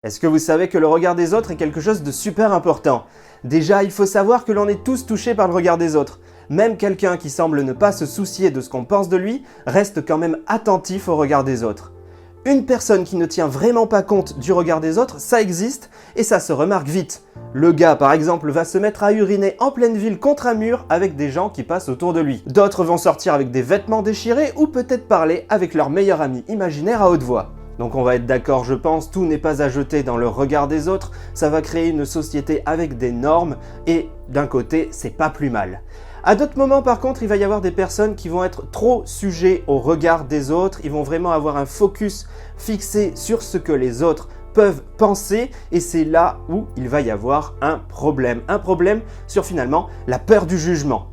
Est-ce que vous savez que le regard des autres est quelque chose de super important? Déjà, il faut savoir que l'on est tous touchés par le regard des autres. Même quelqu'un qui semble ne pas se soucier de ce qu'on pense de lui reste quand même attentif au regard des autres. Une personne qui ne tient vraiment pas compte du regard des autres, ça existe et ça se remarque vite. Le gars par exemple va se mettre à uriner en pleine ville contre un mur avec des gens qui passent autour de lui. D'autres vont sortir avec des vêtements déchirés ou peut-être parler avec leur meilleur ami imaginaire à haute voix. Donc on va être d'accord, je pense, tout n'est pas à jeter dans le regard des autres, ça va créer une société avec des normes et d'un côté, c'est pas plus mal. À d'autres moments par contre, il va y avoir des personnes qui vont être trop sujets au regard des autres, ils vont vraiment avoir un focus fixé sur ce que les autres peuvent penser et c'est là où il va y avoir un problème sur finalement la peur du jugement.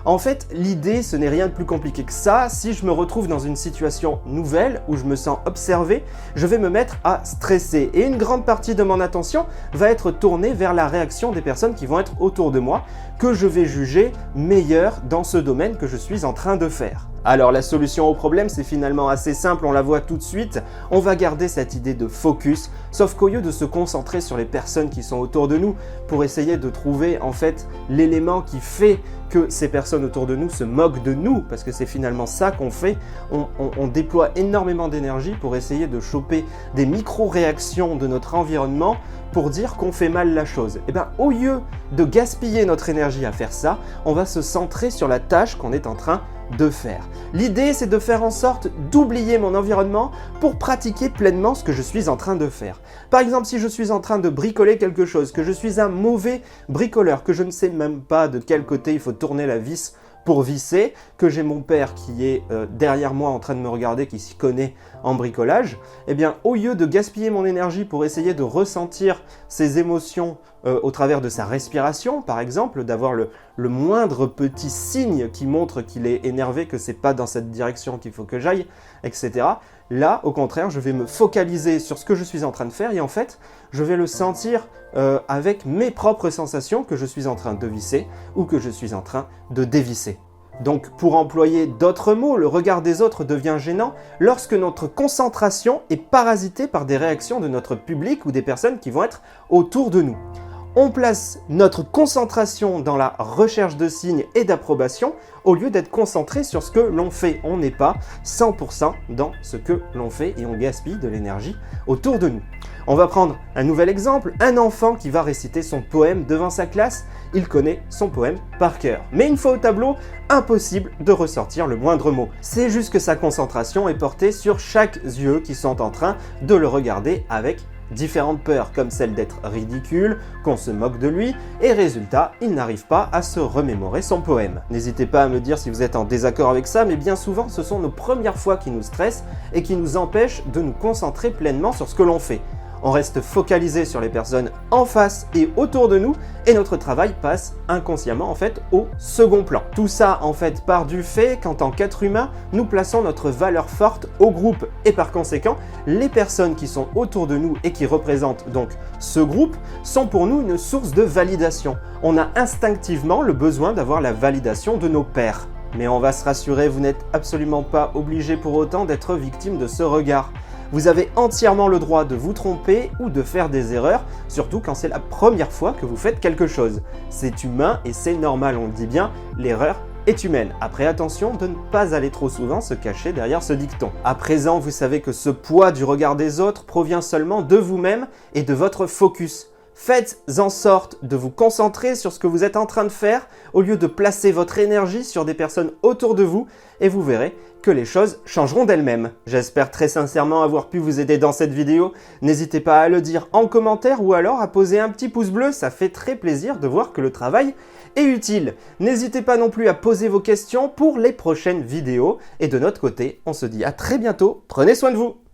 En fait, l'idée, ce n'est rien de plus compliqué que ça. Si je me retrouve dans une situation nouvelle où je me sens observé, je vais me mettre à stresser. Et une grande partie de mon attention va être tournée vers la réaction des personnes qui vont être autour de moi, que je vais juger meilleure dans ce domaine que je suis en train de faire. Alors la solution au problème, c'est finalement assez simple, on la voit tout de suite. On va garder cette idée de focus, sauf qu'au lieu de se concentrer sur les personnes qui sont autour de nous pour essayer de trouver en fait l'élément qui fait que ces personnes autour de nous se moquent de nous, parce que c'est finalement ça qu'on fait, on déploie énormément d'énergie pour essayer de choper des micro-réactions de notre environnement pour dire qu'on fait mal la chose. Et bien au lieu de gaspiller notre énergie à faire ça, on va se centrer sur la tâche qu'on est en train de faire. L'idée, c'est de faire en sorte d'oublier mon environnement pour pratiquer pleinement ce que je suis en train de faire. Par exemple, si je suis en train de bricoler quelque chose, que je suis un mauvais bricoleur, que je ne sais même pas de quel côté il faut tourner la vis pour visser, que j'ai mon père qui est derrière moi en train de me regarder, qui s'y connaît en bricolage, eh bien au lieu de gaspiller mon énergie pour essayer de ressentir ses émotions au travers de sa respiration, par exemple, d'avoir le moindre petit signe qui montre qu'il est énervé, que c'est pas dans cette direction qu'il faut que j'aille, etc. Là, au contraire, je vais me focaliser sur ce que je suis en train de faire et en fait, je vais le sentir avec mes propres sensations que je suis en train de visser ou que je suis en train de dévisser. Donc, pour employer d'autres mots, le regard des autres devient gênant lorsque notre concentration est parasitée par des réactions de notre public ou des personnes qui vont être autour de nous. On place notre concentration dans la recherche de signes et d'approbation au lieu d'être concentré sur ce que l'on fait. On n'est pas 100% dans ce que l'on fait et on gaspille de l'énergie autour de nous. On va prendre un nouvel exemple, un enfant qui va réciter son poème devant sa classe, il connaît son poème par cœur. Mais une fois au tableau, impossible de ressortir le moindre mot. C'est juste que sa concentration est portée sur chaque yeux qui sont en train de le regarder avec différentes peurs, comme celle d'être ridicule, qu'on se moque de lui, et résultat, il n'arrive pas à se remémorer son poème. N'hésitez pas à me dire si vous êtes en désaccord avec ça, mais bien souvent, ce sont nos premières fois qui nous stressent et qui nous empêchent de nous concentrer pleinement sur ce que l'on fait. On reste focalisé sur les personnes en face et autour de nous et notre travail passe inconsciemment en fait au second plan. Tout ça en fait part du fait qu'en tant qu'être humain, nous plaçons notre valeur forte au groupe et par conséquent, les personnes qui sont autour de nous et qui représentent donc ce groupe sont pour nous une source de validation. On a instinctivement le besoin d'avoir la validation de nos pairs. Mais on va se rassurer, vous n'êtes absolument pas obligé pour autant d'être victime de ce regard. Vous avez entièrement le droit de vous tromper ou de faire des erreurs, surtout quand c'est la première fois que vous faites quelque chose. C'est humain et c'est normal, on le dit bien, l'erreur est humaine. Après, attention de ne pas aller trop souvent se cacher derrière ce dicton. À présent, vous savez que ce poids du regard des autres provient seulement de vous-même et de votre focus. Faites en sorte de vous concentrer sur ce que vous êtes en train de faire au lieu de placer votre énergie sur des personnes autour de vous et vous verrez que les choses changeront d'elles-mêmes. J'espère très sincèrement avoir pu vous aider dans cette vidéo. N'hésitez pas à le dire en commentaire ou alors à poser un petit pouce bleu, ça fait très plaisir de voir que le travail est utile. N'hésitez pas non plus à poser vos questions pour les prochaines vidéos et de notre côté, on se dit à très bientôt, prenez soin de vous.